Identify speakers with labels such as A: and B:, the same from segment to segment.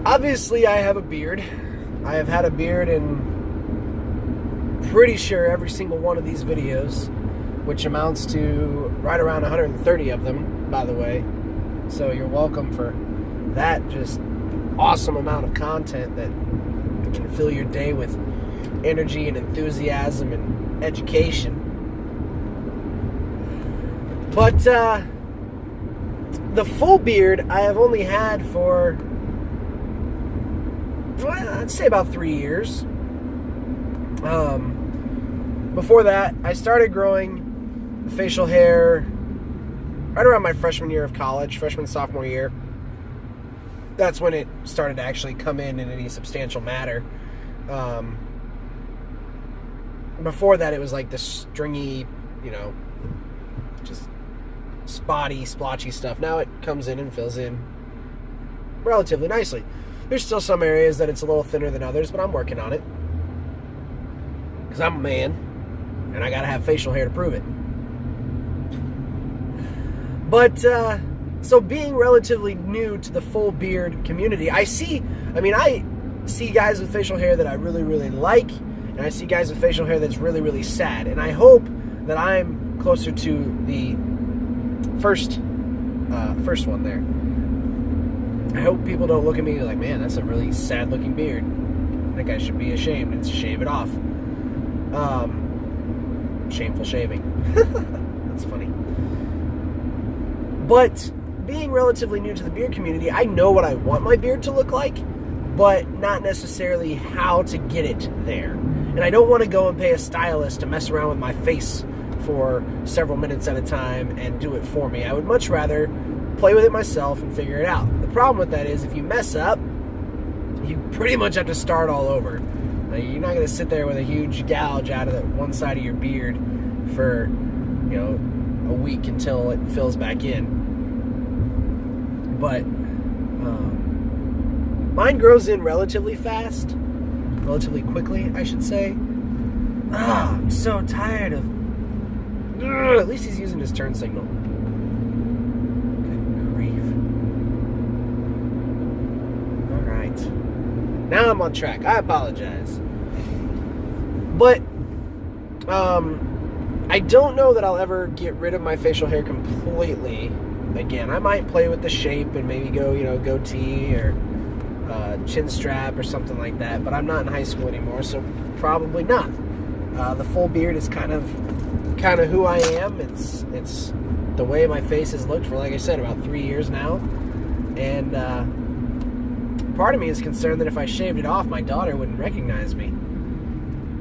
A: Obviously, I have a beard. I have had a beard in pretty sure every single one of these videos, which amounts to right around 130 of them, by the way. So you're welcome for that just awesome amount of content that can fill your day with energy and enthusiasm and education. But the full beard I have only had for, well, I'd say about 3 years. Before that, I started growing facial hair right around my freshman year of college, sophomore year. That's when it started to actually come in any substantial matter. Before that, it was like this stringy, just spotty, splotchy stuff. Now it comes in and fills in relatively nicely. There's still some areas that it's a little thinner than others, but I'm working on it. Because I'm a man, and I gotta have facial hair to prove it. But, so being relatively new to the full beard community, I see guys with facial hair that I really, really like, and I see guys with facial hair that's really, really sad. And I hope that I'm closer to the first one there. I hope people don't look at me like, man, that's a really sad-looking beard. That guy should be ashamed and shave it off. Shameful shaving. That's funny. But being relatively new to the beard community, I know what I want my beard to look like, but not necessarily how to get it there. And I don't want to go and pay a stylist to mess around with my face for several minutes at a time and do it for me. I would much rather play with it myself and figure it out. The problem with that is if you mess up, you pretty much have to start all over. Like, you're not going to sit there with a huge gouge out of the one side of your beard for, a week until it fills back in. But mine grows in relatively fast, relatively quickly, I should say. I'm so tired of... at least he's using his turn signal. Good grief. Alright. Now I'm on track. I apologize. But, I don't know that I'll ever get rid of my facial hair completely. Again, I might play with the shape and maybe go, goatee or chin strap or something like that. But I'm not in high school anymore, so probably not. The full beard is kind of who I am. It's the way my face has looked for, like I said, about 3 years now. And part of me is concerned that if I shaved it off, my daughter wouldn't recognize me,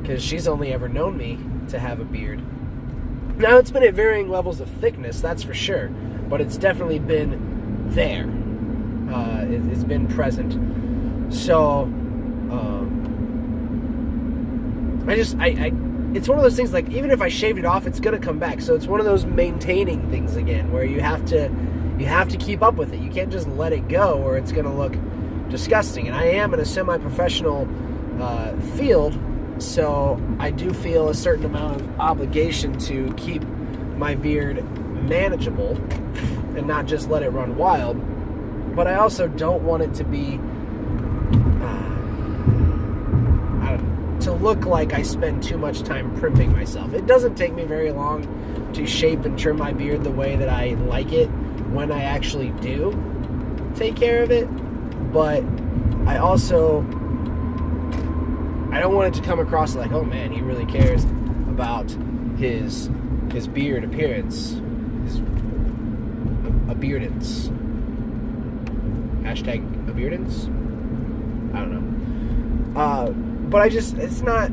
A: because she's only ever known me to have a beard. Now, it's been at varying levels of thickness, that's for sure, but it's definitely been there. It's been present. So, it's one of those things, like, even if I shaved it off, it's going to come back. So it's one of those maintaining things again, where you have to keep up with it. You can't just let it go, or it's going to look disgusting. And I am in a semi-professional field, so I do feel a certain amount of obligation to keep my beard manageable and not just let it run wild. But I also don't want it to be to look like I spend too much time primping myself. It doesn't take me very long to shape and trim my beard the way that I like it when I actually do take care of it. But I don't want it to come across like, oh man, he really cares about his beard appearance, his beardance. Hashtag beardance? I don't know. But it's not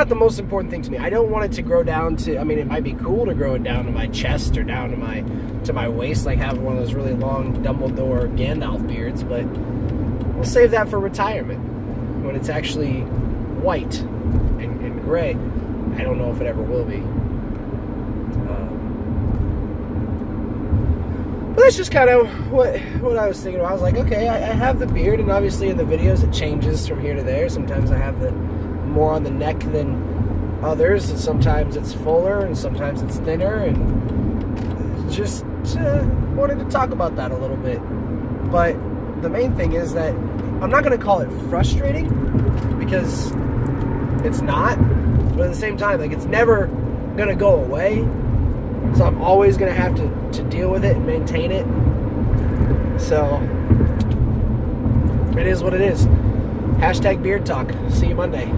A: the most important thing to me. I don't want it to grow down to, it might be cool to grow it down to my chest or down to my waist, like having one of those really long Dumbledore Gandalf beards, but we'll save that for retirement, when it's actually white and gray. I don't know if it ever will be. But that's just kind of what I was thinking about. I was like, okay, I have the beard, and obviously in the videos it changes from here to there. Sometimes I have the more on the neck than others, and sometimes it's fuller, and sometimes it's thinner, and just wanted to talk about that a little bit. But the main thing is that I'm not going to call it frustrating, because it's not, but at the same time, like, it's never going to go away, so I'm always going to have to deal with it and maintain it. So it is what it is. Hashtag beard talk. See you Monday.